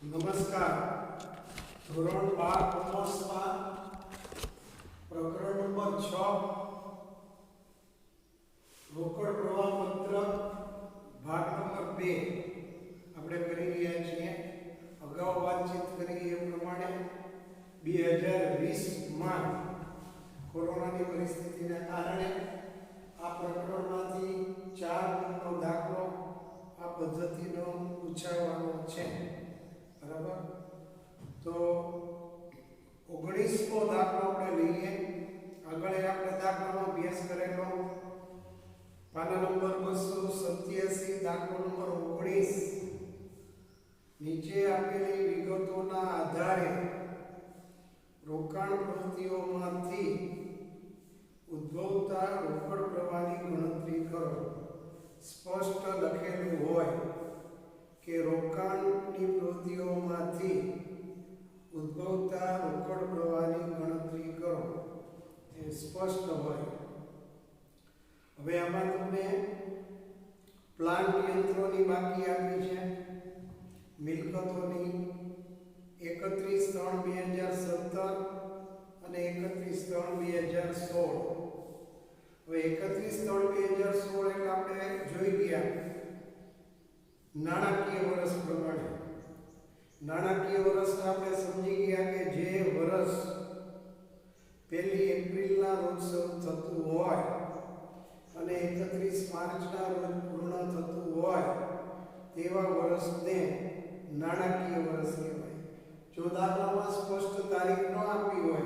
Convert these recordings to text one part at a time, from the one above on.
નમસ્કાર. ધોરણ 12 કોમર્સમાં પ્રકરણ નંબર 6 રોકડ પ્રવાહ પત્રક ભાગ નંબર 2 આપણે કરી રહ્યા છીએ. અગાઉ વાતચીત કરી એ પ્રમાણે 2020 માં કોરોનાની પરિસ્થિતિને કારણે આ પ્રકરણમાંથી 4 ગુણનો દાખલો આ પદ્ધતિનો પૂછાવાનો છે. બરાબર? તો 19મો દાખલો આપણે લઈએ. આગળ આપણે દાખલાનો અભ્યાસ કરેલો પાના નંબર 287 દાખલો નંબર 19. નીચે આપેલી વિગતોના આધારે રોકાણ પ્રવૃત્તિઓમાંથી ઉદ્ભવતા રોકડ પ્રવાહની ગણતરી કરો. સ્પષ્ટ લખેલું હોય કે રોકાણની પ્રવૃત્તિઓમાંથી ઉદ્ભવતા રોકડ પ્રવાહની ગણતરી કરો. એ સ્પષ્ટ હોય. હવે આમાં તમને પ્લાન્ટ યંત્રોની બાકી આપી છે, મિલકતોની 31/3/2017 અને 31/3/2016. હવે 31/3/2016 એટલે આપણે જોઈ ગયા નાણાકીય વર્ષ પ્રમાણે. નાણાકીય વર્ષ આપણે સમજી ગયા કે જે વર્ષ 1 એપ્રિલના રોજ શરૂ થતું હોય અને 31 માર્ચના રોજ પૂર્ણ થતું હોય તેવા વર્ષને નાણાકીય વર્ષ કહેવાય. જો દાખલામાં સ્પષ્ટ તારીખ ન આપી હોય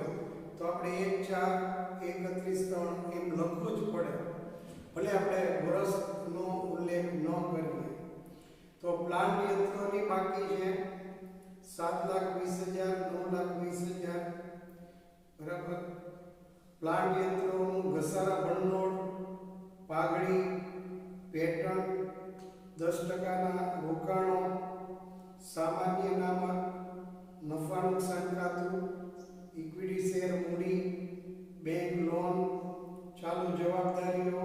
તો આપણે 1/4/31/3 એમ લખવું જ પડે, ભલે આપણે વર્ષનો ઉલ્લેખ ન કરીએ. તો પ્લાન્ટ યંત્રોની બાકી છે 7,20,000, 9,20,000. બરાબર? પ્લાન્ટ યંત્રોનું ઘસારા ભંડોળ, પાઘડી, પેટર્ન, 10%ના રોકાણો, સામાન્ય નામક, નફા નુકસાન ખાતું, ઇક્વિટી શેર મૂડી, બેંક લોન, ચાલુ જવાબદારીઓ,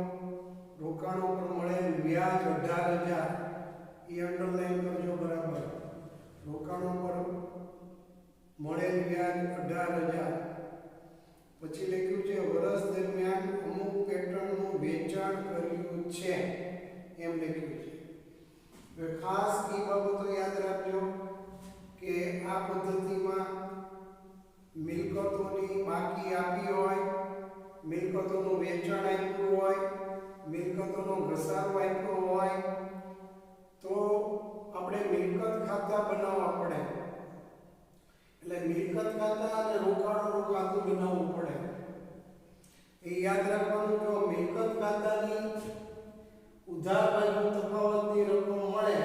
રોકાણો પર મળેલ વ્યાજ 18,000. એ અંડરલાઈન કરજો. બરાબર? રોકાણો પર મળેલ વ્યાજ 18,000. પછી લખ્યું છે વર્ષ દરમિયાન અમુક પેટર્નનું વેચાણ કર્યું છે, એમ લખ્યું છે. હવે ખાસ એ બાબતો યાદ રાખજો કે આ પદ્ધતિમાં મિલકતોની બાકી આપી હોય, મિલકતોનું વેચાણ આપ્યું હોય, મિલકતોનો ઘસારો આપ્યો હોય તો આપણે મિલકત ખાતા બનાવવા પડે. એટલે મિલકત ખાતા અને રોકાણોનું ખાતું બનાવવું પડે. એ યાદ રાખવાનું. જો મિલકત ખાતાની ઉધાર બાજુ તફાવતની રકમ મળે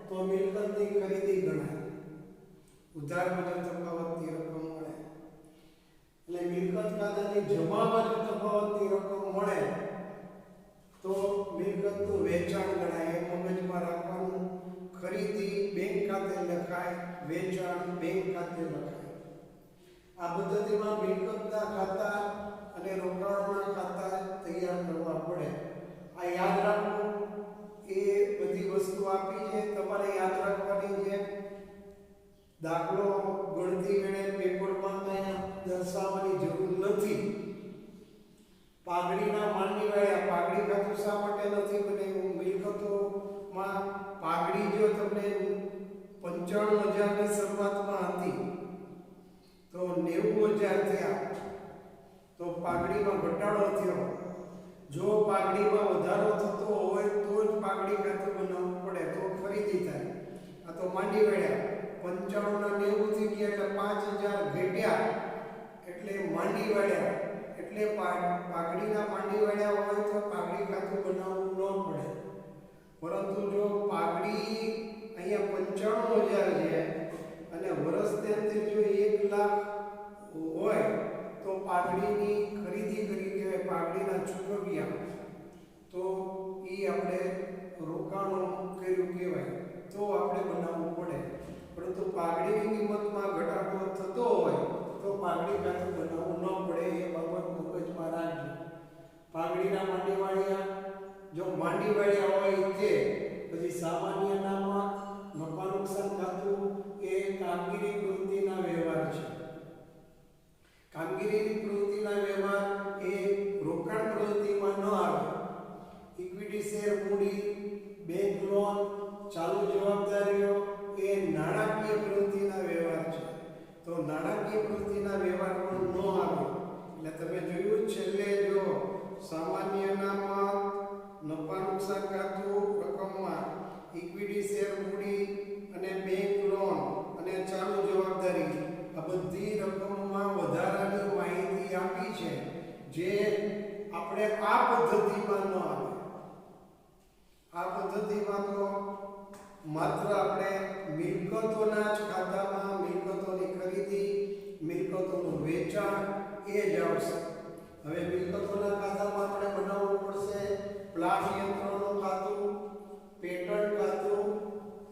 તો મિલકતની ખરીદી ગણાય. ઉધાર બાજુ તફાવતની રકમ મળે એટલે મિલકત ખાતાની જમા બાજુ તફાવતની રકમ મળે તો મિલકતનું વેચાણ ગણાય. એ મગજમાં રાખવાનું. ખરીદી બેંક ખાતે લખાય, વેચાણ બેંક ખાતે લખાય. આ પદ્ધતિમાં મિલકતના ખાતા અને રોકાણોના ખાતા તૈયાર કરવા પડે. આ યાદ રાખવું. એ બધી વસ્તુ આપી છે, તમારે યાદ રાખવાની છે. દાખલો ગણતી વેળે પેપરમાં કંઈ દર્શાવવાની જરૂર નથી. પાઘડીના માંડની વાળ્યા, પાઘડી ખાતું શા માટે નથી બન્યું? મિલકતોમાં પાઘડી જો તમને 95,000ની શરૂઆતમાં હતી તો 90,000 થયા તો પાઘડીમાં ઘટાડો થયો. જો પાઘડીમાં વધારો થતો હોય તો જ પાઘડી ખાતું બનાવવું પડે, તો ખરીદી થાય. આ તો માંડી વાળ્યા 95 ના 90 થઈ ગયા એટલે 5,000 ઘટ્યા એટલે માંડી વાળ્યા. એટલે પાઘડીના માંડી વાળ્યા હોય તો પાઘડી ખાતું બનાવવું ન પડે. પરંતુ જો પાઘડી અહીંયા 95,000 છે અને વર્ષની અંદર જો 1 લાખ હોય તો પાઘડીની ખરીદી કરી કહેવાય, પાઘડીના ચૂકવ્યા તો એ આપણે રોકાણો કર્યું કહેવાય, તો આપણે બનાવવું પડે. પરંતુ પાઘડીની કિંમતમાં ઘટાડો થતો હોય તો પાઘડી ખાતું બનાવવું ન પડે. એ બાબત મગજમાં રાખજો. પાઘડીના માંડીવાળિયા જો માંડીવાળિયા હોય તે પછી સામાન્ય નામક, નફા નુકસાન ખાતું, એ ચાલુ જવાબદારીઓ એ નાણાકીય પ્રવૃત્તિના વ્યવહાર છે. તો નાણાકીય પ્રવૃત્તિના વ્યવહાર પણ ન આવે. એટલે તમે જોયું છેલ્લે જો સામાન્ય અનામત, નફા નુકસાન ખાતું, રકમમાં ઇક્વિટી શેર મૂડી અને બેંક લોન અને ચાલુ જવાબદારી આ બધી રકમમાં વધારાની માહિતી આપી છે જે આપણે આ પદ્ધતિમાં ન આવે. આ પદ્ધતિમાં તો માત્ર આપણે મિલકતોના જ ખાતામાં મિલકતોની ખરીદી, મિલકતોનું વેચાણ એ જ આવશે. હવે મિલકતોના ખાતામાં આપણે બનાવવું પડશે પ્લાન્ટ યંત્રોનું ખાતું, પેટન્ટ ખાતું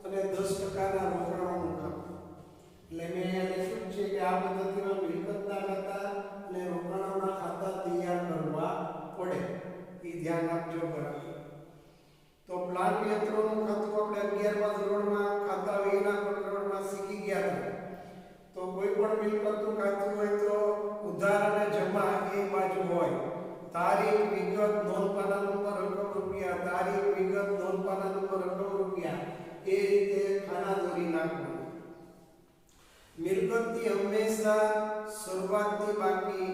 અને 10%ના રોકાણોનું ખાતું. એટલે મેં અહીંયા લખ્યું છે કે આ પદ્ધતિમાં મિલકતના ખાતા અને રોકાણોના ખાતા તૈયાર કરવા પડે. એ ધ્યાન આપજો બરાબર. તો પ્લાન્ટ યંત્રોનું ખાતું આપણે 11મા ધોરણમાં ખાતા વ્યયના પ્રકરણમાં શીખી ગયા હતા. તો કોઈ પણ મિલકતનું ખાતું હોય તો ઉધાર અને જમા એ બાજુ હોય. તારીખ, વિગત, નોંધપાના નંબર, રકમ રૂપિયા, તારીખ, વિગત, નોંધપાના નંબર, રકમ રૂપિયા એ રીતે ખાના દોરી નાખવાનું. મિલકતની હંમેશા શરૂઆતની બાકી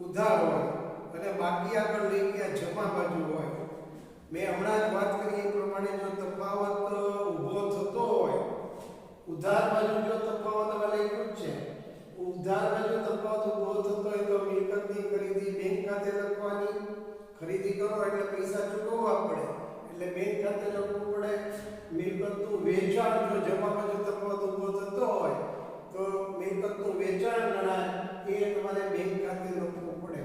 ઉધાર હોય અને બાકી આગળ લઈ ગયા જમા બાજુ હોય. મેં હમણાં જ વાત કરી એ પ્રમાણે જો તફાવત ઊભો થતો હોય, ઉધાર બાજુ જો તફાવત હવે લખ્યું છે, ઉધાર બાજુ તફાવત ઊભો થતો હોય તો મિલકતની ખરીદી બેંક ખાતે લખવાની. ખરીદી કરો એટલે પૈસા ચૂકવવા પડે એટલે બેંક ખાતે લખવું પડે. મિલકતનું વેચાણ જો જમા બાજુ તફાવત ઊભો થતો હોય તો મિલકતનું વેચાણ ગણાય એ તમારે બેંક ખાતે લખવું પડે.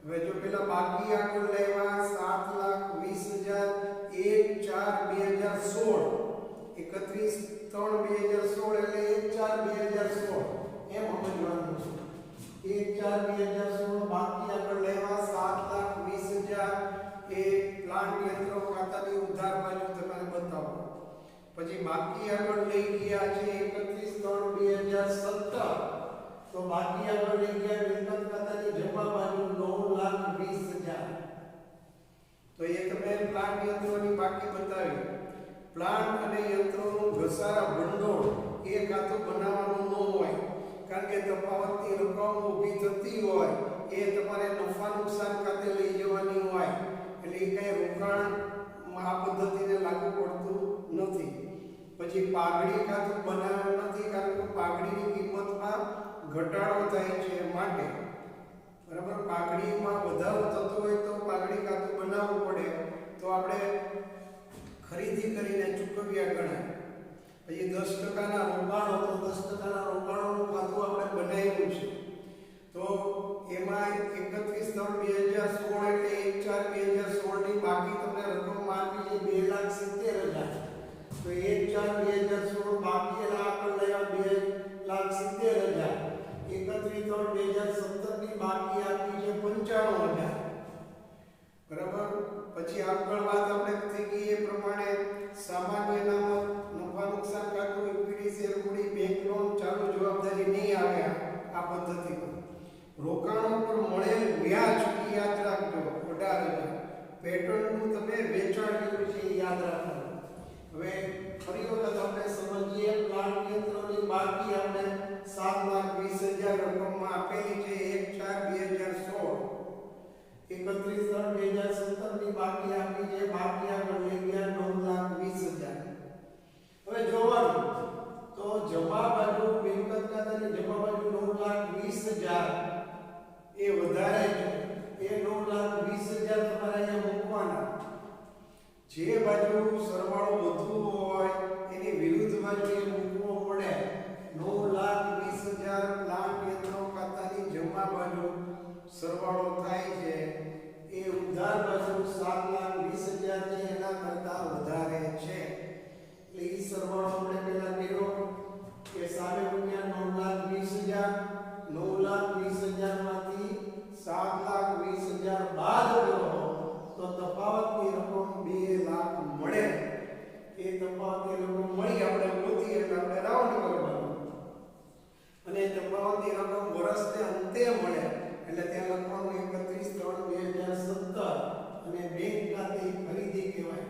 હવે જો પેલા બાકી આગળ લેવા 7,20,000 1 1/3/2016 એટલે 1/4/2016 એમ સમજવાનું છે. 1/4/2016 બાકી આગળ લેવા 7,20,000 એ પ્લાન્ટ યંત્રો ખાતાની ઉધાર બાજુ તમારે બતાવો. પછી બાકી આગળ લઈ ગયા છે 31/3/2017 તો બાકી આગળ લઈ ગયા મિલકત ખાતાની જમા બાજુ 9,20,000. તો એ તમે પ્લાન્ટ યંત્રોની બાકી બતાવી. પ્લાન્ટ અને યંત્રોનું ઘસારા ભંડોળ એ ખાતું બનાવવાનું ન હોય કારણ કે તફાવતની રકમ ઊભી થતી હોય એ તમારે નફા નુકસાન ખાતે લઈ જવાની હોય એટલે એ કઈ રોકાણ આ પદ્ધતિને લાગુ પડતું નથી. પછી પાઘડી ખાતું બનાવવાનું નથી કારણ કે પાઘડીની કિંમતમાં ઘટાડો થાય છે માટે બરાબર. પાઘડીમાં વધારો થતો હોય તો પાઘડી ખાતું બનાવવું પડે તો આપણે ખરીદી કરીને ચૂકવ્યા ગણાય. પછી 10%ના રોકાણો તો 10%ના રોકાણોનું ખાતું આપણે બનાવ્યું છે તો એમાં 31/3/2016 એટલે 1/4/2016 ની બાકી તમને રકમ આપી છે 2,70,000. તો 1/4/2016 બાકી આગળ લેવા 2,70,000. 31/3/2017 ની બાકી આપી છે 95,000 બરાબર. પછી આગળ વાત આપણે થઈ ગઈ એ પ્રમાણે સામાન્ય અનામત, નફા નુકસાન ખાતું, ઇક્વિટી શેર મૂડી, બેંક લોન, ચાલુ જવાબદારી નહીં આવે આ પદ્ધતિમાં. રોકાણો પર મળેલ વ્યાજ યાદ રાખજો 18,000. પેટર્નનું તમે વેચાણ કર્યું છે યાદ રાખવાનું. હવે ફરી વખત આપણે સમજીએ પ્લાન્ટ યંત્રોની બાકી આપણે 7,20,000 રકમમાં આપેલી છે 1/4/2016. 31/3/2017 ની બાકી આપી છે બાકી આગળ લઈ ગયા 9,20,000. હવે જોવાનું તો જમા બાજુ મિલકત ખાતાની જમા બાજુ 9,20,000 એ વધારે છે. એ 9,20,000 તમારે અહીંયા મૂકવાના. જે બાજુ સરવાળો વધુ હોય એની વિરુદ્ધ બાજુ એ મૂકવો પડે. 9,20,000 પ્લાન્ટ યંત્રો ખાતાની જમા બાજુ સરવાળો થાય છે એ ઉધાર બાજુ 7,20,000 છે એના કરતા વધારે છે. એટલે એ સરવાળો આપણે પહેલા કર્યો કે સામે મૂક્યા 9,20,000. 9,20,000 માંથી 7,20,000 બાદ કરો તો તફાવતની રકમ 2,00,000 મળે. એ તફાવતની રકમ મળી આપણે ગોતી એટલે આપણે રાઉન્ડ કરવાનું અને તફાવતની રકમ વર્ષને અંતે મળે એટલે ત્યાં લખવાનું 31/3/2017 અને બેંક ખાતે ખરીદી કહેવાય.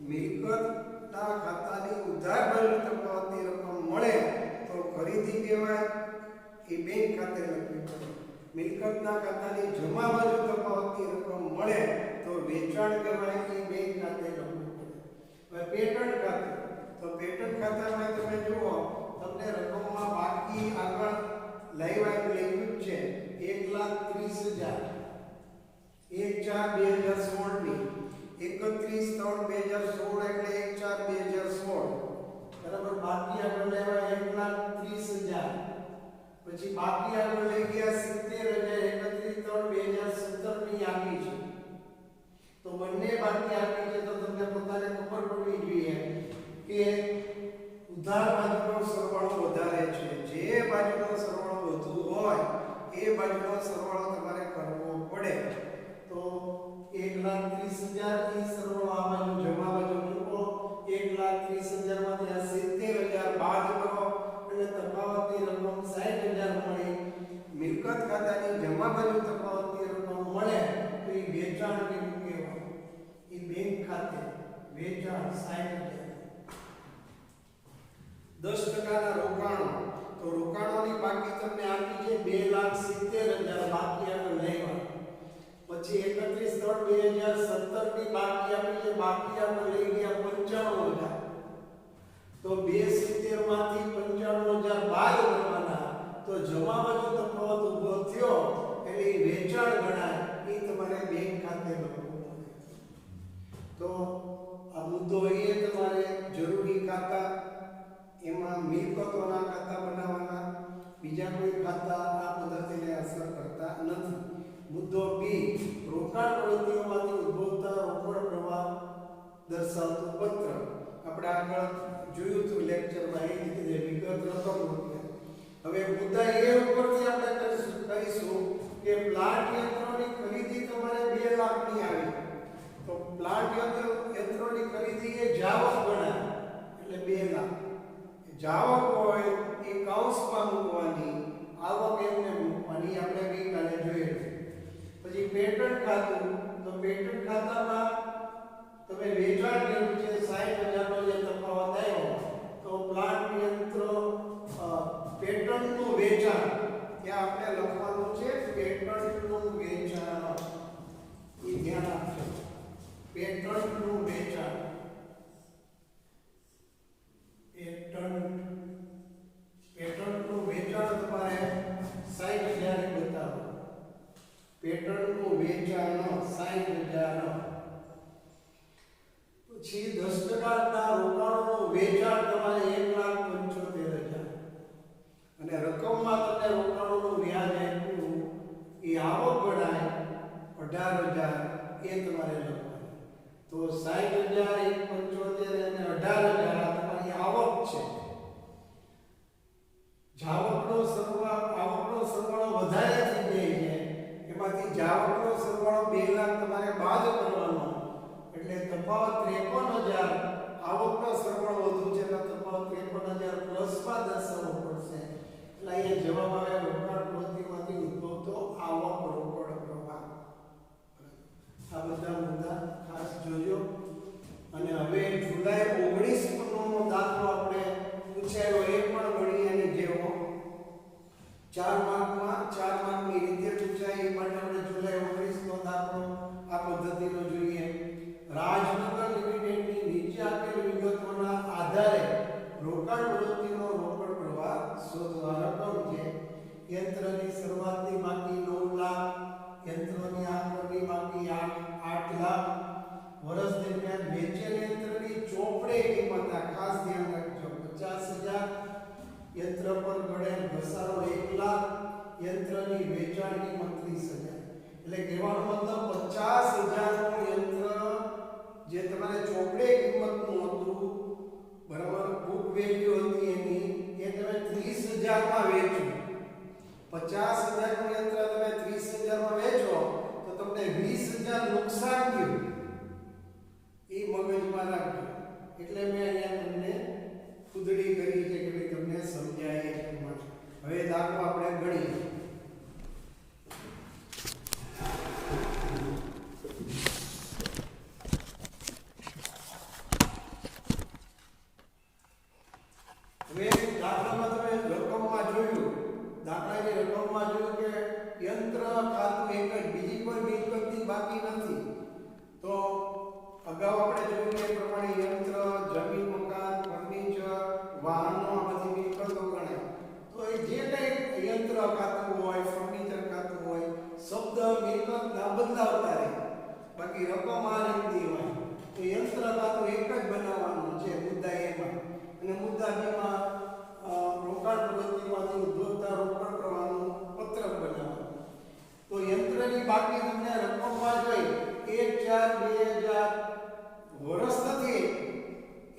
મિલકતના ખાતાની ઉધાર બાજુ તફાવતની રકમ મળે તો ખરીદી કહેવાય, એ બેંક ખાતે લખવી પડે. મિલકતના ખાતાની જમા બાજુ તફાવતની રકમ મળે તો વેચાણ કહેવાય, એ બેંક ખાતે લખવું પડે. હવે પેટન્ટ ખાતું, તો પેટન્ટ ખાતામાં તમે જુઓ તમને રકમમાં બાકી આગળ લાવ્યા લખ્યું છે 1,30,000 1/4/2016 ની 31/3/2016 એટલે 1/4/2016 બરાબર. બાકી આગળ લેવા 1,30,000, પછી બાકી આગળ લઈ ગયા 70,031/3/2017 ની આપી છે. તો બંને બાકી આપી છે તો તમને પોતાને ખબર પડવી જોઈએ કે ઉધાર બાજુનો સરવાળો વધારે છે. જે બાજુનો સરવાળો વધુ હોય એ બાજુનો સરવાળો તમારે કરવો પડે. તો 1,30,000 ની સરવાળો આ બાજુ જમા બાજુ મૂકો, 1,30,000 માંથી આ 70,000 બાદ કરો એટલે તફાવતની રકમ 60,000 મળી. મિલકત ખાતાની જમા બાજુ તફાવતની રકમ મળે તો એ વેચાણ કહેવાય, એ બેંક ખાતે વેચાણ 60,000. 10% ના રોકાણો, તો રોકાણોની બાકી તમને આપી છે 2,70,000 બાકી આગળ લેવા. પછી 31/3/2017 ની બાકી આપી છે, બાકી આગળ લઈ ગયા 95,000. તો 270 માંથી 95,000 બાદ કરવાના તો જમા બાજુ તફાવત ઊભો થયો એટલે એ વેચાણ ગણાય, એ તમારે બેંક ખાતે લખવું પડે. તો આ મુદ્દો એ તમારે જરૂરી ખાતા, એમાં મિલકતોના ખાતા બનાવવાના, બીજા કોઈ ખાતા આ પદ્ધતિને અસર કરતા નથી. મુદ્દો બી, રોકાણ પ્રવૃત્તિઓમાંથી ઉદ્ભવતા રોકડ પ્રવાહ દર્શાવતું પત્ર. આપણે આગળ જોયું હતું લેક્ચરમાં, એ રીતે વિગત રકમ રૂપિયા. હવે મુદ્દા એ ઉપરથી આપણે કરીશું કે પ્લાન્ટ યંત્રોની ખરીદી તમારે 2 લાખની આવી, તો પ્લાન્ટ યંત્રોની ખરીદી એ જાવક ગણાય એટલે 2 લાખ. જાવક હોય એ કૌંસમાં મૂકવાની, આવક એમને મૂકવાની, આપણે ગઈકાલે જોયું. પછી પેટન્ટ ખાતું, તો પેટન્ટ ખાતામાં તમે વેચાણ કર્યું છે 60,000 નો જે તફાવત આવ્યો તો પ્લાન્ટ યંત્રો પેટન્ટનું વેચાણ ત્યાં આપણે લખવાનું છે પેટન્ટનું વેચાણ, એ ધ્યાન આપજો. પેટન્ટનું વેચાણ, પેટન્ટનું વેચાણ તમારે 60,000 બતાવો. પેટન્ટનું વેચાણ 60,000. પછી 10% ના રોકાણોનું વેચાણ તમારે 1,75,000. અને રકમમાં તમને રોકાણોનું વ્યાજ આપ્યું એ આવક ગણાય 18,000, એ તમારે લખવાનું. તો 60,000 1,75,000 અને 18,000 આ તમારી આવક છે. આવકનો સરવાળો વધારે થઈ જાય છે, એમાંથી જાવકનો સરવાળો 2 લાખ તમારે બાદ કરવાનો એટલે તફાવત 53,000. આવકનો સરવાળો વધુ છે એટલે તફાવત 53,000 પ્લસમાં દર્શાવવો પડશે. એટલે અહીંયા જવાબ આવે રોકાણ પ્રવૃત્તિમાંથી ઉદ્ભવતો આવક રોકડ પ્રવાહ. આ બધા મુદ્દા ખાસ જોજો. અને હવે જુલાઈ 19 નો દાખલો આપણે પૂછાયો, એ પણ ગણી અને જેવો 4 માર્કની રીતે પૂછાય, એ માટે આપણે જુલાઈ 19 નો દાખલો આ પદ્ધતિનો જોઈએ. રાજનગર લિમિટેડની નીચે આપેલ વિગતોના આધારે રોકાણ પ્રવૃત્તિનો રોકડ પ્રવાહ શોધવા. રકમ છે યંત્રની શરૂઆતની બાકી 9 લાખ, યંત્રોની આગળની બાકી 8 લાખ, વર્ષ દરમિયાન વેચેલ યંત્રની ચોપડે કિંમત, ખાસ ધ્યાન રાખજો 50,000, યંત્ર પર ગળેલ ઘસારો 1 લાખ, યંત્રની વેચાણ કિંમત 30,000. એટલે કહેવાનો મતલબ 50,000 નું યંત્ર જે તમારે ચોપડે કિંમતનું હતું, બરાબર, બુક વેલ્યુ હતી એની, એ તમે 30,000 માં વેચો. 50,000 નું યંત્ર તમે 30,000 માં વેચો તો તમને 20,000 નુકસાન થયું, એ મગજમાં રાખજો. એટલે મેં અહીંયા તમને ખુદડી કરી છે કે ભાઈ તમને સમજાય એટલા માટે. હવે દાખલો આપણે ગણીએ. હવે દાખલામાં તમે રકમમાં જોયું, દાખલાની રકમમાં જોયું કે યંત્ર ખાતું એક જ, બીજી કોઈ મિલકતની બાકી નથી. તો અગાઉ આપણે જોયું એ પ્રમાણે યંત્ર, જમીન, મકાન, ફર્નિચર, વાહનો આ બધી મિલકતો ગણાય. તો એ જે કંઈ યંત્ર ખાતું હોય, ફર્નિચર ખાતું હોય, શબ્દ મિલકત ના બદલાવતા રહે, બાકી રકમ આ રીતની હોય. તો યંત્ર ખાતું એક જ બનાવવાનું છે મુદ્દા એમાં, અને મુદ્દા બીમાં રોકાણ પ્રવૃત્તિમાંથી ઉદ્ભવતા રોકડ પ્રવાહનું પત્રક બનાવવાનું. તો યંત્રની બાકી તમને રકમમાં જોઈ 1/4/2000 વર્ષ નથી,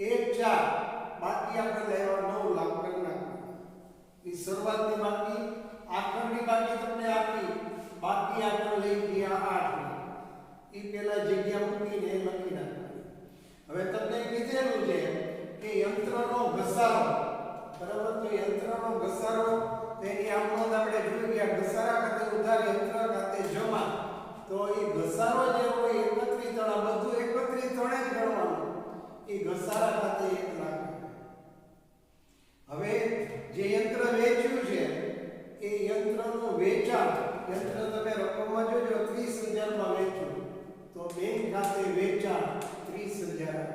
1/4 બાકી આપણે લેવા 9 લાખ કરી નાખવાનું. એ શરૂઆતની બાકી, આખરની બાકી તમને આપી, બાકી આપણે લઈ ગયા 8 લાખ. એ પેલા જગ્યા મૂકીને લખી નાખવાનું. હવે તમને કીધેલું છે કે યંત્રનો ઘસારો, બરાબર? તો યંત્રનો ઘસારો તેની આમનોંધ આપણે જોઈ ગયા, ઘસારા ખાતે ઉધાર, યંત્ર ખાતે જમા. તો એ ઘસારો જે હોય 31 આ બધું 31 જ ગણવાનું. એ ઘસારા ખાતે 1 લાખ. હવે જે યંત્ર વેચ્યું છે એ યંત્રનું વેચાણ, યંત્ર તમે રકમમાં જોજો 30,000 માં વેચ્યું, તો બેંક ખાતે વેચાણ 30,000.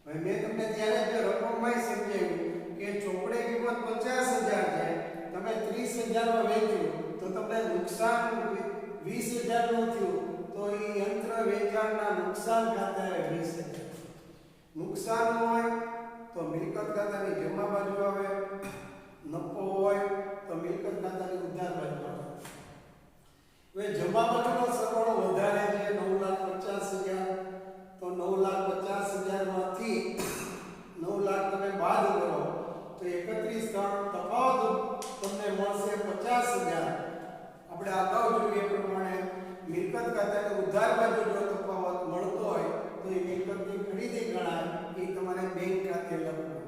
હવે મેં તમને ત્યારે જ રકમમાં સમજાવ્યું કે ચોપડે કિંમત 50,000 છે, તમે 30,000 માં વેચ્યું તો તમને નુકસાન 20,000 નું થયું, તો એ યંત્ર વેચાણના નુકસાન ખાતે 20,000. નુકસાન હોય તો મિલકત ખાતાની જમા બાજુ આવે, નફો હોય તો મિલકત ખાતાની ઉધાર બાજુ આવે. હવે જમા બાજુનો સરવાળો વધારે છે 9,50,000, તો 9,50,000 માંથી 9 લાખ તમે બાદ કરો તો 31 તફાવત તમને મળશે 50,000. આપણે અગાઉ જોઈએ એ પ્રમાણે મિલકત ખાતાની ઉધાર બાજુ જો તફાવત મળતો હોય તો એ મિલકતની ખરીદી ગણાય, એ તમારે બેંક ખાતે લખવાનું.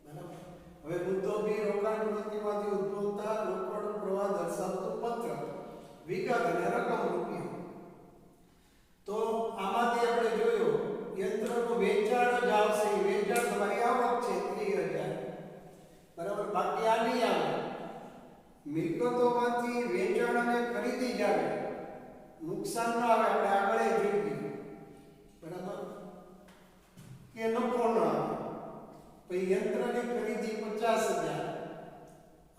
બરાબર? હવે મુદ્દો બી રોકાણ પ્રવૃત્તિમાંથી ઉદ્ભવતા રોકડ પ્રવાહ દર્શાવતું પત્ર, વિગત અને રકમ રૂપિયા. તો આમાંથી આપણે જોયું યંત્રનું વેચાણ જ આવશે, વેચાણ તમારી આવક છે 30,000, બરાબર? બાકી આ નહીં આવે. મિલકતોમાંથી વેચાણ અને ખરીદી જ આવે, નુકસાન ન આવે. આપણે આગળ જોઈ ગયું, બરાબર? કે નફો ન આવે. તો યંત્રની ખરીદી 50,000.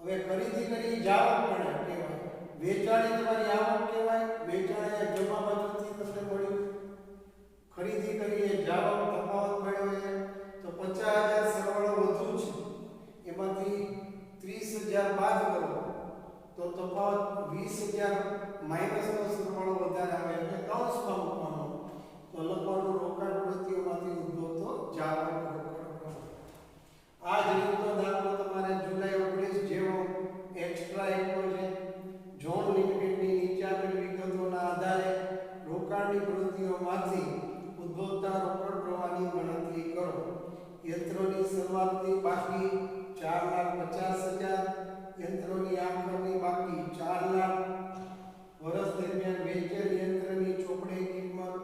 હવે ખરીદી કરી જાવક પણ કહેવાય, વેચાણી તમારી આવક કહેવાય. વેચાણ એ જમા બાજુથી તમને મળ્યું, ખરીદી કરીએ જાવક તફાવત મેળવીએ તો 50,000 સરવાળો વધુ છે, એમાંથી 30,000 બાદ કરો તો તફાવત 20,000 માઈનસનો સરવાળો વધારે આવે, એટલે કૌંસમાં મૂકવાનો. તો લખવાનું રોકાણ પ્રવૃત્તિઓમાંથી ઉદ્ભવતો જાવક રોકડ. આ જ રીતનો દાખલો તમારે જુલાઈ 19 જેવો એક્સ્ટ્રા એકો છે. જોન લિમિટેડની નીચે આપેલ વિગતોના આધારે રોકાણની પ્રવૃત્તિઓમાંથી ઉદ્ભવતા રોકડ પ્રવાહની ગણતરી કરો. યંત્રોની શરૂઆતની બાકી 4,50,000, યંત્રોની આખરની બાકી 4 લાખ. વર્ષ દરમિયાન વેચેલ યંત્રની ચોપડે કિંમત,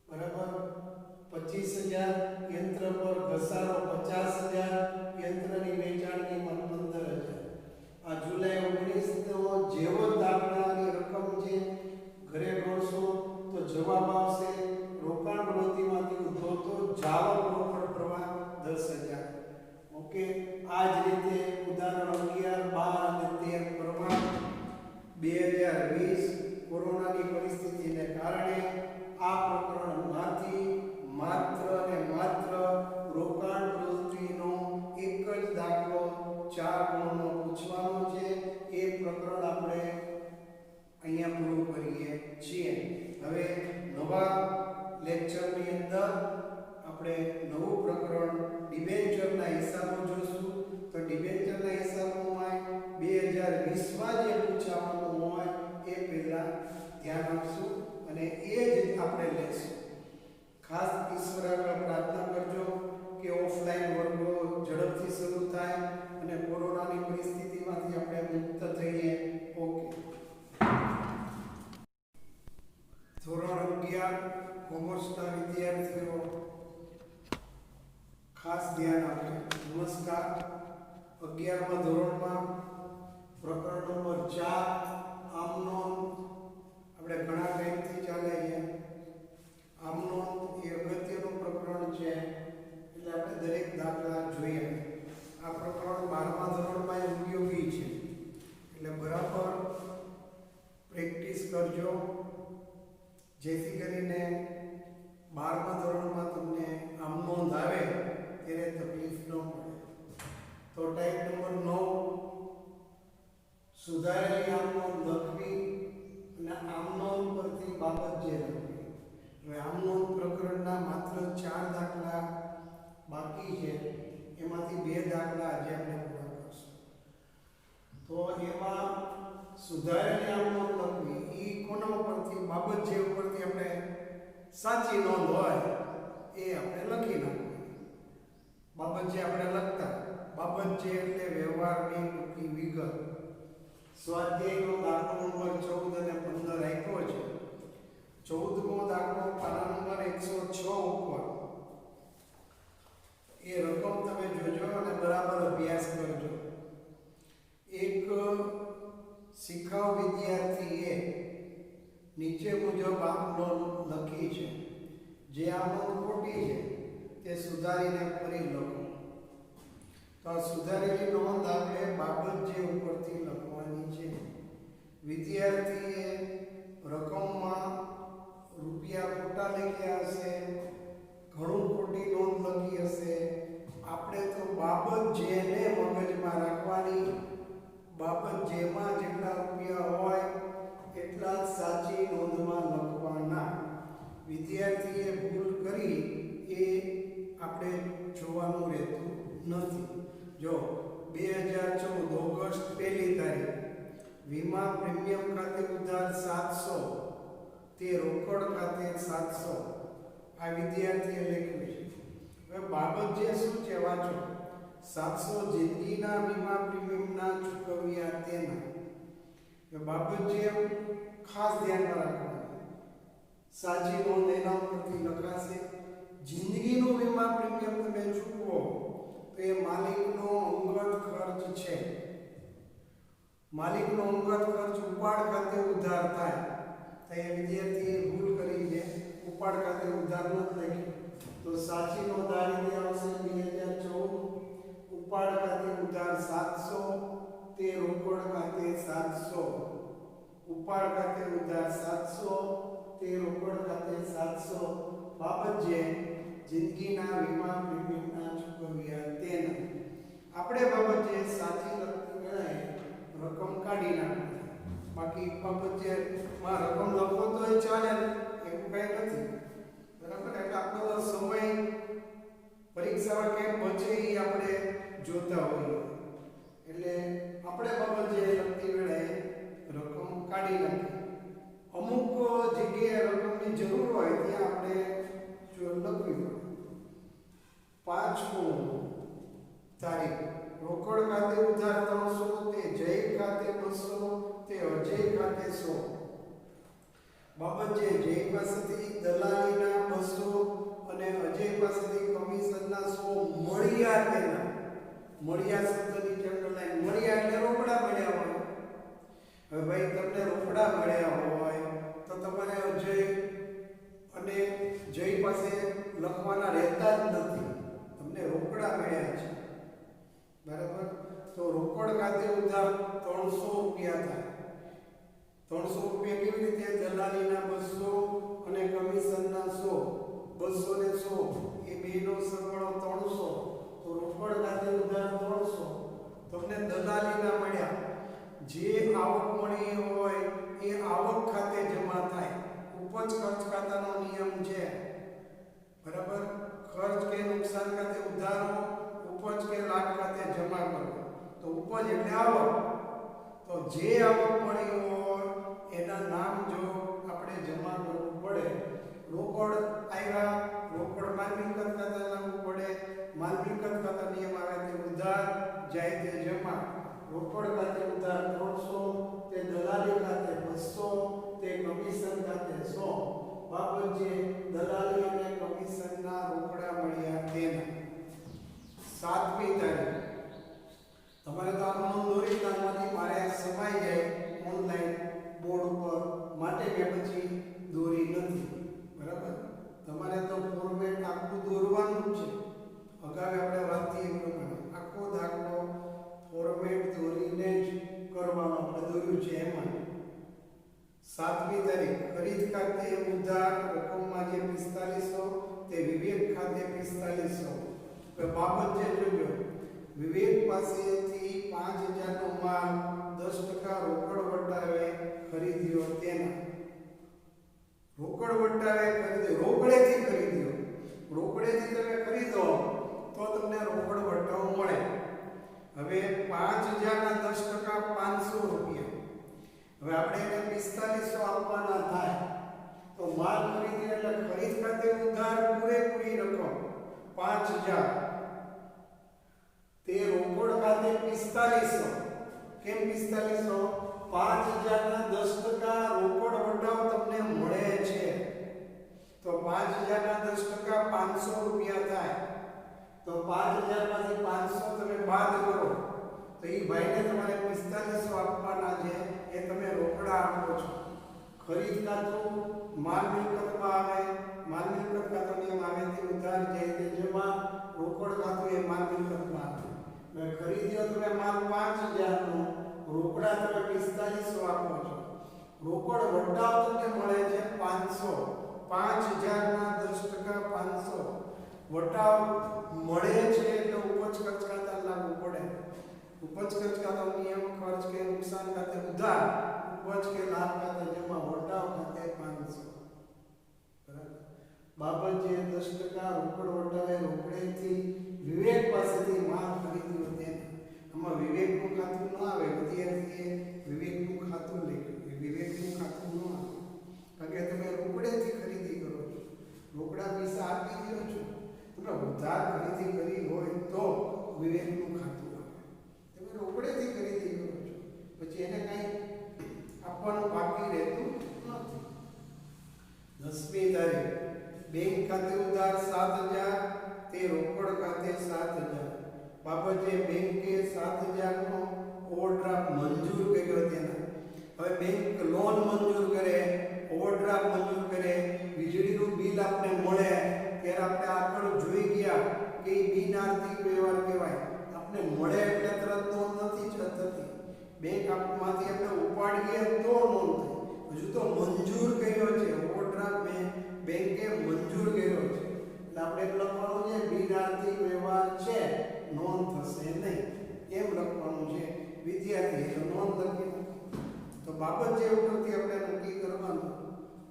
બરાબર, 25,000. યંત્ર પર ઘસારો 50,000, યંત્રની વેચાણ કિંમત 15,000. આ જુલાઈ 19 નો જેવો દાખલાની રકમ છે ઘરે ગણશો તો જવાબ આવશે રોકાણ પ્રવૃત્તિમાંથી ઉદ્ભવતો જાવક રોકડ પ્રવાહ 10,000. ઓકે, આ જ રીતે ઉદાહરણ 11, 12 અને 13 પ્રમાણ 2020 કોરોનાની પરિસ્થિતિને કારણે આ પ્રકરણમાંથી માત્ર અને માત્ર રોકાણ પ્રવૃત્તિનો એક જ દાખલો 4 ગુણનો પૂછવાનો છે. એ પ્રકરણ આપણે અહીંયા પૂરું કરીએ છીએ. હવે નવા લેક્ચરની અંદર આપણે નવું પ્રકરણ ડિબેન્ચરના હિસાબો જોશું. તો ડિબેન્ચરના હિસાબોમાં 2020માં જે પૂછવાનું હોય એ પહેલા ધ્યાન આપશું અને એ જ આપણે લેશું. ખાસ ઈશ્વર આગળ પ્રાર્થના કરજો કે ઓફલાઈન વર્ગો ઝડપથી શરૂ થાય અને કોરોનાની પરિસ્થિતિમાંથી આપણે મુક્ત થઈએ. ઓકે, ધોરણ 11 કોમર્સના વિદ્યાર્થીઓ ખાસ ધ્યાન આપજો. નમસ્કાર. 11મા ધોરણમાં પ્રકરણ નંબર 4 આમ નોંધ આપણે ઘણા ટાઈમથી ચાલે છે. આમ નોંધ એ અગત્યનું પ્રકરણ છે, એટલે આપણે દરેક દાખલા જોઈએ. આ પ્રકરણ 12મા ધોરણમાં ઉપયોગી છે, એટલે બરાબર પ્રેક્ટિસ કરજો, જેથી કરીને 12મા ધોરણમાં તમને આમ નોંધ આવે ત્યારે તકલીફ ન પડે. તો ટાઈપ નંબર 9 સુધારેલી આમ નોંધ લખવી અને આમ નોંધ પરથી બાબત જે લખવી. હવે આમ નોંધ પ્રકરણના માત્ર 4 દાખલા બાકી છે, એમાંથી 2 દાખલા આજે આપણે પૂરા કરશું. તો એમાં સુધારેલી આમ નોંધ લખવી એ કોના ઉપરથી, બાબત જે ઉપરથી આપણે સાચી નોંધ હોય એ આપણે લખી નાખવી. બાબત જે આપણે લખતા, બાબત જે એટલે વ્યવહારની ટૂંકી વિગત. સ્વાધ્યાયનો દાખલો નંબર 14 અને 15 આપ્યો છે. 14મો દાખલો પાના નંબર 106 ઉપર. એ રકમ તમે જોજો અને બરાબર અભ્યાસ કરજો. એક શિખાઉ વિદ્યાર્થીએ નીચે મુજબ આમ નોંધ લખી છે. જે આમ નોંધ ખોટી છે તે સુધારીને ફરી લખો. તો આ સુધારેલી નોંધ આપણે બાબત જે ઉપરથી લખવાની છે. વિદ્યાર્થીએ રકમમાં રૂપિયા ખોટા લખ્યા હશે, ઘણું ખોટી નોંધ લખી હશે. આપણે તો બાબત જેને મગજમાં રાખવાની, બાબત જેમાં જેટલા રૂપિયા હોય એટલા સાચી નોંધમાં લખવાના. વિદ્યાર્થીએ ભૂલ કરી એ આપણે જોવાનું રહેતું નથી. જો 2014 ઓગસ્ટ 1લી તારીખ વીમા પ્રીમિયમ ખાતે ઉધાર 700, તે રોકડ ખાતે 700 આ વિદ્યાર્થીએ લખ્યું છે. હવે બાબત જે શું છે વાંચો. 700 જિંદગીના વીમા પ્રીમિયમના ચૂકવ્યા તેના. બાબત જે ખાસ ધ્યાનમાં રાખવાની, સાચી નોંધ એના ઉપરથી લખાશે. જિંદગીનો વીમા પ્રીમિયમ તમે ચૂકવો તો એ માલિકનો અંગત ખર્ચ છે. માલિકનો અંગત ખર્ચ ઉપાડ ખાતે ઉધાર થાય. તો એ વિદ્યાર્થીએ ભૂલ કરી છે, ઉપાડ ખાતે ઉધાર નથી લખ્યું. તો સાચી નોંધ આ રીતે આવશે. 2014 ઉપાડ ખાતે ઉધાર 700, તે રોકડ ખાતે 700. ઉપાડ ખાતે ઉધાર 700, તે રોકડ ખાતે 700. બાબત જે જિંદગીના વીમા પ્રીમિયમના ચૂકવ્યા તેના. આપણે બાબત જે સાચી લખતી ગણાય રકમ કાઢી નાખવી. બાકી બાબત જે માં રકમ લખો તો એ ચાલે, એવું કઈ નથી. બરાબર? એટલે આપણો સમય પરીક્ષામાં કેમ બચે એ આપણે જોતા હોઈએ. એટલે આપણે બાબત જે લખતી વેળાએ રકમ કાઢી નાખી. અમુક જગ્યાએ રકમની જરૂર હોય ત્યાં આપણે જો લખવી પડે. 5મો તારીખ રોકડ ખાતે ઉધાર 300, તે જય ખાતે 200, તે અજય ખાતે 100. બાબત જે જય પાસેથી દલાલીના 200 અને અજય પાસેથી કમિશનના 100 મળ્યા તેના. મળ્યા શબ્દની અંડરલાઈન. મળ્યા એટલે રોકડા મળ્યા હોય. હવે ભાઈ તમને રોકડા મળ્યા હોય તો તમારે અજય અને જય પાસે લખવાના રહેતા જ નથી. તમને રોકડા મળ્યા છે. બરાબર? તો રોકડ ખાતે ઉધાર 300 રૂપિયા થાય. 300 રૂપિયા કેવી રીતે? દલાલીના 200 અને કમિશનના 100. 200 ને 100 એ બેનો સરવાળો 300. તો રોકડ ખાતે ઉધાર 300, તમને દલાલીના મળ્યા. જે આવક મળી હોય એ આવક ખાતે જમા થાય. ઉપજ ખર્ચ ખાતાનો નિયમ છે. બરાબર? ખર્ચ કે નુકસાન ખાતે ઉધારો, ઉપજ કે લાભ ખાતે જમા કરો. તો ઉપજ એટલે આવક. તો જે આવક મળી હોય એના નામ જો આપણે જમા કરવું પડે. રોકડ આવ્યા, રોકડ માલ મિલકત ખાતા લાવવું પડે. માલ મિલકત ખાતા નિયમ આવે તે ઉધાર જાય તે જમા. રોકડ ખાતે ઉધાર 300, તે દલાલી ખાતે 200, તે કમિશન ખાતે 100. બાબત જે દલાલી અને કમિશનના રોકડા મળ્યા તેના. 7મી તારીખ તમારે તો આ નોંધ દોરી નાખવાની, મારે સમાઈ જાય ઓનલાઈન બોર્ડ ઉપર માટે મેં પછી દોરી નથી, બરાબર? તમારે તો ફોર્મેટ આખું દોરવાનું જ છે. અગાઉ આપણે વાત થઈ એ પ્રમાણે આખો દાખલો ફોર્મેટ દોરીને જ કરવાનો આપણે દોર્યું છે. એમાં 7મી તારીખ ખરીદ ખાતે ઉધાર રકમમાં જે 4500 તે વિવેક ખાતે 4500. હવે બાબત જે જોજો, વિવેક પાસેથી 5000 નો માલ 10% રોકડ વટાવે ખરીદ્યો તેના. રોકડ વટાવે ખરીદ્યો, રોકડેથી ખરીદ્યો. રોકડેથી તમે ખરીદો તો તમને રોકડ વટાવો મળે. હવે 5000 ના 10% 500 રૂપિયા. હવે આપણે એને 4500 આપવાના થાય તો માલ ખરીદી એટલે ખરીદ ખાતે ઉધાર પૂરેપૂરી રકમ 5000 તે રોકડ ખાતે 4500. કેમ 4500? 5000 ના 10% રોકડ વટાવ તમને મળે છે. તો 5000 ના 10% 500 રૂપિયા થાય. તો 5000 માંથી 500 તમે બાદ કરો તો એ ભાઈને તમારે 4500 આપવાના છે, એ તમે રોકડા આપો છો. ખરીદ ખાતું માલ મિલકતમાં આવે, માલ મિલકત ખાતો નિયમ આવે તે ઉધાર જાય તે જેમાં રોકડ ખાતું એ માલ મિલકતમાં આવે. હવે ખરીદ્યો તમે માલ 5000 નો, રોકડા તમે 4500 આપો છો. રોકડ વટાવ તમને મળે છે 500. 5000 ના 10% 500 વટાવ મળે છે એટલે ઉપજ ખર્ચ ખાતા લાગુ પડે. ઉપજ ખર્ચ ખાતો નિયમ ખર્ચ કે નુકસાન ખાતે ઉધાર, ઉપજ કે લાભ ખાતે જમા, વટાવ ખાતે 500. બરાબર? બાબત જે 10% રોકડ વટાવે રોકડેથી વિવેક પાસેથી માલ ખરીદ્યો તેને. આમાં વિવેકનું ખાતું ન આવે, વિદ્યાર્થીએ વિવેકનું ખાતું લખ્યું. વિવેકનું ખાતું ન આવે કારણ કે તમે રોકડેથી ખરીદી કરો છો, રોકડા પૈસા આપી દો છો. તમે ઉધાર ખરીદી કરી હોય તો વિવેકનું ખાતું આવે. તમે રોકડેથી ખરીદી કરો છો પછી એને કંઈ આપવાનું બાકી રહેતું નથી. 10મી તારીખ બેંક ખાતે ઉધાર 7000 તે રોકડ ખાતે 7000. બાબત જે બેંકે 7000 નો ઓવરડ્રાફ્ટ મંજૂર કર્યો તેના. હવે બેંક લોન મંજૂર કરે, ઓવરડ્રાફ્ટ મંજૂર કરે, વીજળીનું બિલ આપને મળે ત્યારે આપણે આગળ જોઈ ગયા કે એ બિનઆર્થિક વ્યવહાર કહેવાય. આપણે મળે એટલે તરત નોંધ નથી થતી. બેંક આપમાંથી આપણે ઉપાડીએ તો નોંધ થાય. હજુ તો મંજૂર કર્યો છે, ઓવરડ્રાફ્ટ બેંકે મંજૂર કર્યો છે એટલે આપણે એમ લખવાનું છે બિનઆર્થિક વ્યવહાર છે, નોંધ થશે નહીં એમ લખવાનું છે. વિદ્યાર્થી તો નોંધ લખી. તો બાબત જે ઉપરથી આપણે નક્કી કરવાનું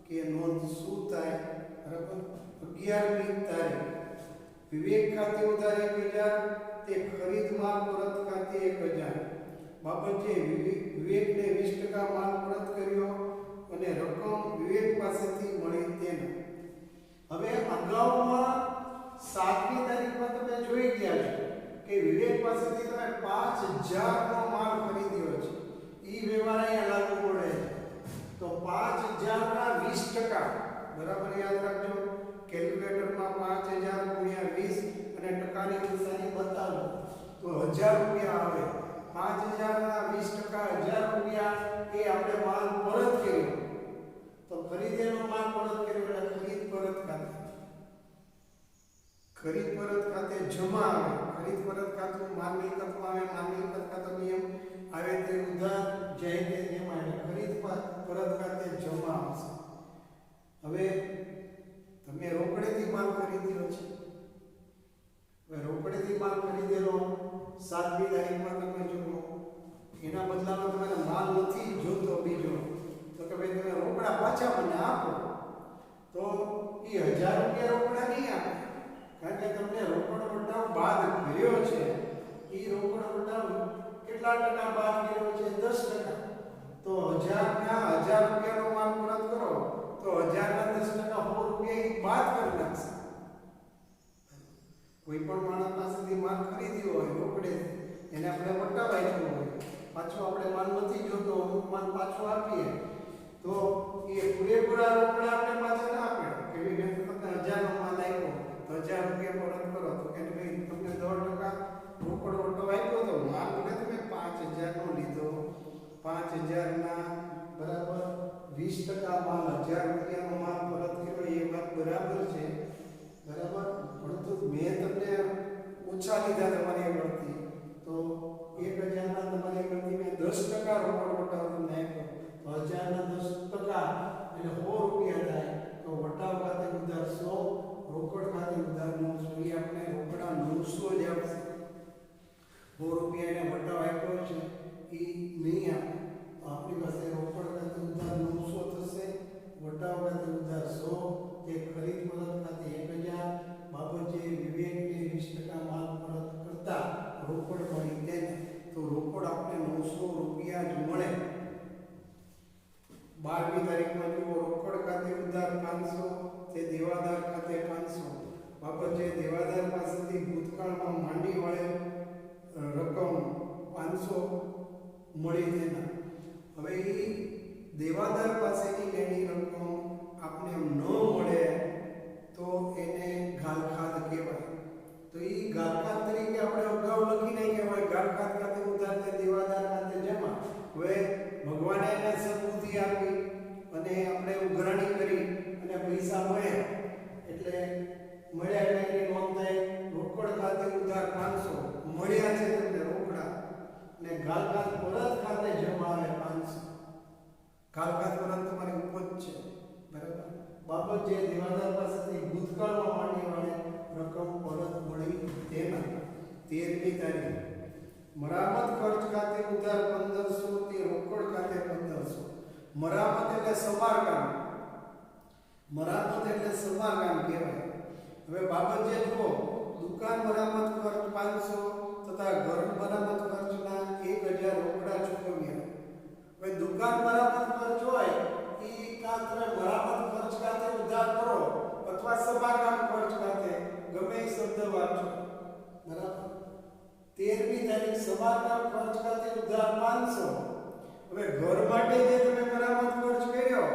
કે નોંધ શું થાય. બરાબર? 11મી તારીખ વિવેક ખાતે ઉધાર 1000 તે ખરીદ માલ પરત ખાતે 1000. બાબત જે વિવેકને 20% માલ પરત કર્યો અને રકમ વિવેક પાસેથી મળી તેને. હવે અગાઉમાં 7મી તારીખમાં તમે જોઈ ગયા છો કે વિવેક પાસેથી તમે 5000 નો માલ ખરીદ્યો છે. ઈ વ્યવહાર અહીંયા લાગુ પડે છે. તો 5000 ના 20%, બરાબર યાદ રાખજો. કેલ્ક્યુલેટરમાં 5000 ગુણ્યા 20 અને ટકાની નિશાની બતાવો તો 1000 રૂપિયા આવે. 5000 ના 20% 1000 રૂપિયા એ આપણે માલ પરત કર્યો. તો ખરીદેલો માલ પરત કર્યો એટલે ખરીદ પરત ખાતે. ખરીદ પરત ખાતે જમા આવે. ખરીદ પરત ખાતું માલ મિલકતમાં આવે, માલ મિલકત ખાતો નિયમ આવે તે ઉધાર જાય તે નિયમ આવે. ખરીદ પરત ખાતે જમા આવશે. હવે તમે રોકડેથી માલ ખરીદ્યો છે. હવે રોકડેથી માલ ખરીદેલો 7મી તારીખમાં તમે જુઓ, એના બદલામાં તમારે માલ નથી જોતો બીજો, તો કે ભાઈ તમે રોકડા પાછા મને આપો, તો એ 1000 રૂપિયા રોકડા નહીં આપે કારણ કે તમને રોકડ વટાવ બાદ કર્યો છે. એ રોકડ વટાવ કેટલા ટકા બાદ કર્યો છે? 10%. તો 1000 ના 1000 રૂપિયાનો માલ પરત કરો તો 1000 ના 10% 100 રૂપિયા બાદ કરી નાખશે. કોઈ પણ માણસ પાસેથી માલ ખરીદ્યો હોય રોકડે, એને આપણે વટાવ આપ્યો હોય, પાછો આપણે માલ નથી જોતો, અમુક માલ પાછો આપીએ તો એ પૂરેપૂરા રોકડા આપણે પાછા ના આપે. એવી મેં તમને 1000 નો માલ આપ્યો તો 1000 રૂપિયા પરત કરો તો કે ભાઈ તમને 10% ઓછા લીધા તમારી આગળથી તો 1000 ના તમારી આગળથી મેં 10% રોકડ વટાવ તમને આપ્યો તો 1000 ના 10% એટલે 100 રૂપિયા થાય તો વટાવ ખાતે ઉધાર 100 રોકડ ખાતે ઉધાર 900 એ આપણે રોકડા 900 જ આવશે 100 રૂપિયા એને વટાવ આપ્યો છે એ નહીં આપે તો આપણી પાસે રોકડ ખાતે ઉધાર 900 થશે વટાવ ખાતે ઉધાર 100 તે ખરીદ પરત ખાતે 1000 બાબતે વિવેકને 20% માલ પરત કરતા રોકડ મળી તેને તો રોકડ આપણે 900 રૂપિયા જ મળે 12મી તારીખમાં જુઓ રોકડ ખાતે ઉધાર 500 તે દેવાદાર ખાતે 500 બાબતે દેવાદાર પાસેથી ભૂતકાળમાં માંડી વળે રકમ 500 મળી તેના હવે એ દેવાદાર પાસેની લેણી રકમ આપણે ન મળે તો એને ગાલખાત કહેવાય તો એ ગાલખાત તરીકે આપણે અગાઉ લખી નહીં કહેવાય ગાલખાત ખાતે ઉધાર તે દેવાદાર ખાતે જમા હવે ભગવાને એને સદબુદ્ધિ આપી અને આપણે ઉઘરાણી કરી અને પૈસા મળ્યા એટલે એની નોંધ થાય રોકડ ખાતે ઉધાર 500 મળ્યા છે તમને રોકડા ને ગાલખાત પરત ખાતે જમા આવે 500 ગાલખાત પરત તમારી ઉપજ છે બરાબર બાબત જે દેવાદાર પાસેથી ભૂતકાળમાં માંડી વાળે રકમ પરત મળી તેના 13મી તારીખ મરામત ખર્ચ ખાતે ઉધાર 1500 તે રોકડ ખાતે 1500 મરામત એટલે સમારકામ કહેવાય હવે બાબત જે જુઓ દુકાન મરામત ખર્ચ 500 તથા ઘર મરામત ખર્ચના 1000 રોકડા ચૂકવ્યા હવે દુકાન મરામત ખર્ચ હોય એ કાં તમે મરામત ખર્ચ ખાતે ઉધાર કરો અથવા સમારકામ ખર્ચ ખાતે ગમે એ શબ્દ વાપરો બરાબર 13મી તારીખ સમારકામ ખર્ચ ખાતે ઉધાર 500 હવે ઘર માટે જે તમે મરામત ખર્ચ કર્યો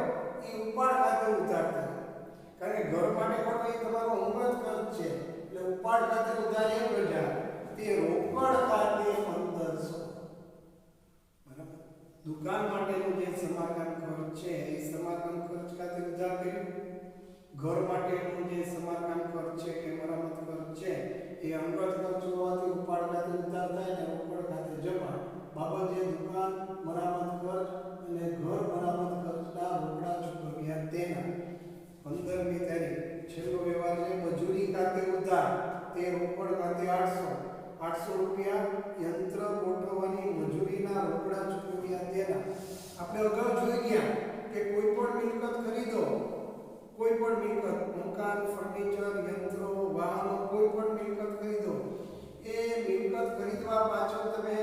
એ ઉપાડ ખાતે ઉધાર થાય કારણ કે ઘર માટે કરવો એ તમારો અંગત ખર્ચ છે એટલે ઉપાડ ખાતે ઉધાર 1000 તે રોકડ ખાતે 1500 બરાબર દુકાન માટેનું જે સમારકામ ખર્ચ છે એ સમારકામ ખર્ચ ખાતે ઉધાર કર્યું ઘર માટેનું જે સમારકામ ખર્ચ છે કે મરામત ખર્ચ છે એ અંગત ખર્ચ હોવાથી ઉપાડ ખાતે ઉધાર થાય ને રોકડ ખાતે જમા બાબત જે દુકાન મરામત ખર્ચ અને ઘર મરામત ખર્ચના રોકડા ચૂકવ્યા તેના 15મી તારીખ છેલ્લો વ્યવહાર છે મજૂરી ખાતે ઉધાર તે રોકડ ખાતે 800 રૂપિયા યંત્ર ગોઠવવાની મજૂરીના રોકડા ચૂકવ્યા તેના આપણે અગાઉ જોઈ ગયા કે કોઈ પણ મિલકત ખરીદો કોઈ પણ મિલકત મકાન ફર્નિચર યંત્રો વાહનો કોઈ પણ મિલકત ખરીદો એ મિલકત ખરીદવા પાછળ તમે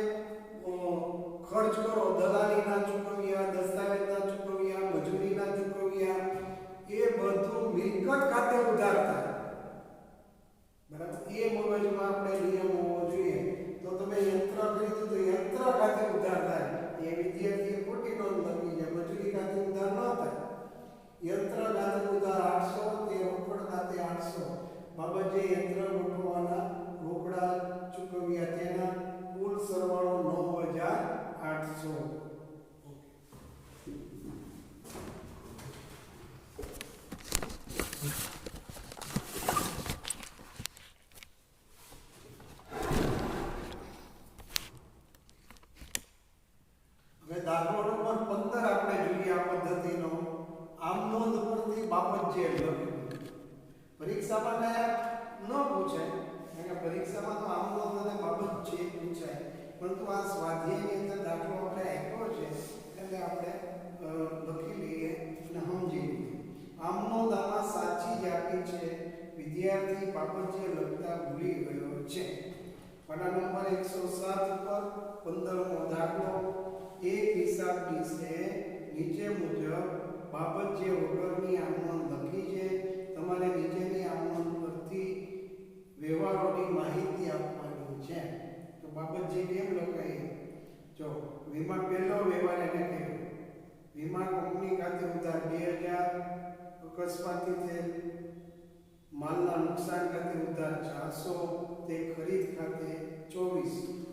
ખર્ચ કરો દલાલીના ચૂકવ્યા દસ્તાવેજના ચૂકવ્યા મજૂરીના ચૂકવ્યા એ બધું મિલકત ખાતે ઉધાર થાય બરાબર એ મગજમાં આપણે નિયમ હોવો જોઈએ તો તમે યંત્ર ખરીદો તો યંત્ર ખાતે ઉધાર થાય એ વિદ્યાર્થીએ ખોટી નોંધ લખી છે મજૂરી ખાતે ઉધાર ન થાય યંત્ર ખાતે ઉધાર 800 તે રોકડ ખાતે 800 બાબત જે યંત્ર ગોઠવવાના રોકડા ચૂકવ્યા તેના કુલ સરવાળો 9800 હવે દાખલો નંબર 15 આપણે જોઈએ આ પદ્ધતિનો આમ નોંધ પરથી બાબત જે લખ્યું પરીક્ષામાં ન પૂછાય કારણ કે પરીક્ષામાં તો આમ નોંધ અને બાબત જે પૂછાય પરંતુ આ સ્વાધ્યાયની અંદર દાખલો આપણે આપ્યો છે એટલે આપણે લખી લઈએ અને સમજી લઈએ આમ નોંધ આમાં સાચી જ આપી છે વિદ્યાર્થી બાબત જે લખતા ભૂલી ગયો છે પાના નંબર 107 ઉપર 15મો દાખલો એક હિસાબની છે નીચે મુજબ બાબત જે વગરની આમ નોંધ લખી છે તમારે નીચેની આમ નોંધ પરથી વ્યવહારોની માહિતી આપવાની છે તો બાબત જે કેમ લખાય જો વીમા પહેલો વ્યવહાર એને કહ્યો વીમા કંપની ખાતે ઉધાર 2000 અકસ્માતી થયેલ માલના નુકસાન ખાતે ઉધાર 400 તે ખરીદ ખાતે 24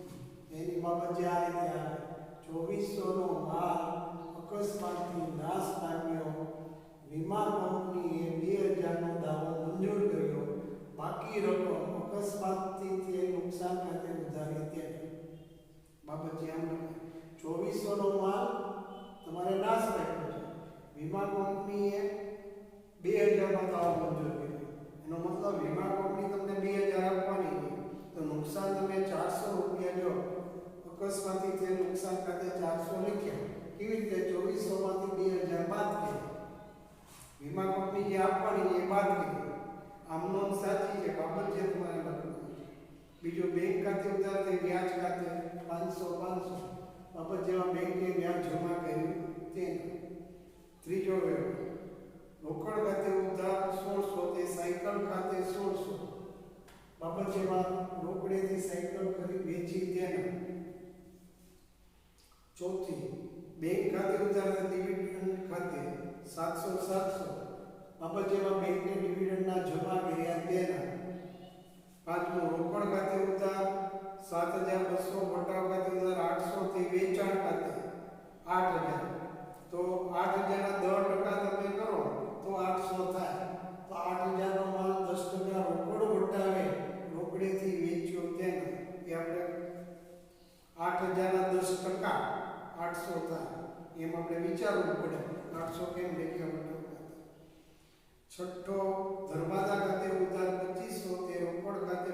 એની બાબત જે આ રીતે આવે 2400 નો માલ અકસ્માતથી નાશ પામ્યો વીમા કંપનીએ 2000 નો દાવો મંજૂર કર્યો બાકી રકમ અકસ્માતથી થયેલ નુકસાન તમે 400 રૂપિયા જો અકસ્માતથી જે નુકસાન ખાતે 400 લખ્યા, કેવી રીતે 2400 માંથી 2000 બાદ કર્યા, વીમા કંપની જે આપવાની એ બાદ કરી. આમ નોંધ સાચી છે, બાબત છે તમારે લખવાનું. બીજું બેંક ખાતે ઉધારથી વ્યાજ ખાતે 500 બાબત જેવા બેંકે વ્યાજ જમા કર્યું તેનું. ત્રીજો વ્યવહાર રોકડ ખાતે ઉધાર 1600 તે સાયકલ ખાતે 1600 બાબત જેમાં રોકડેથી સાયકલ ખરીદ વેચી તેના. ચોથી બેંક ખાતે ઉધાર ડિવિડન્ડ ખાતે 700 બાબત જેમાં બેંકે ડિવિડન્ડના જમા કર્યા તેના. પાંચમું રોકડ ખાતે ઉધાર 7200 વટાવ ખાતે ઉધાર 800 થી વેચાણ ખાતે 8000. તો 8000 ના 10% તમે કરો તો 800 થાય. તો 8000 નો માલ 10% રોકડ વટાવે રોકડેથી વેચ્યો તેના. એ આપણે 8000 ના 10% 800 થાય. એમ આપણે વિચારવું પડે 800 કેમ લખ્યા વટાવ. છઠ્ઠો ધર્માદા ખાતે ઉધાર 2500 તે રોકડ ખાતે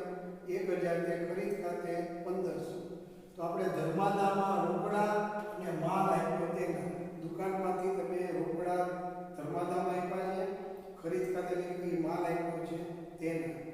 1000 તે ખરીદ ખાતે 1500. તો આપણે ધર્માદામાં રોકડા અને માલ આપ્યો તેના. દુકાનમાંથી તમે રોકડા ધર્માદામાં આપ્યા છે, ખરીદ ખાતે માલ આપ્યો છે તેના.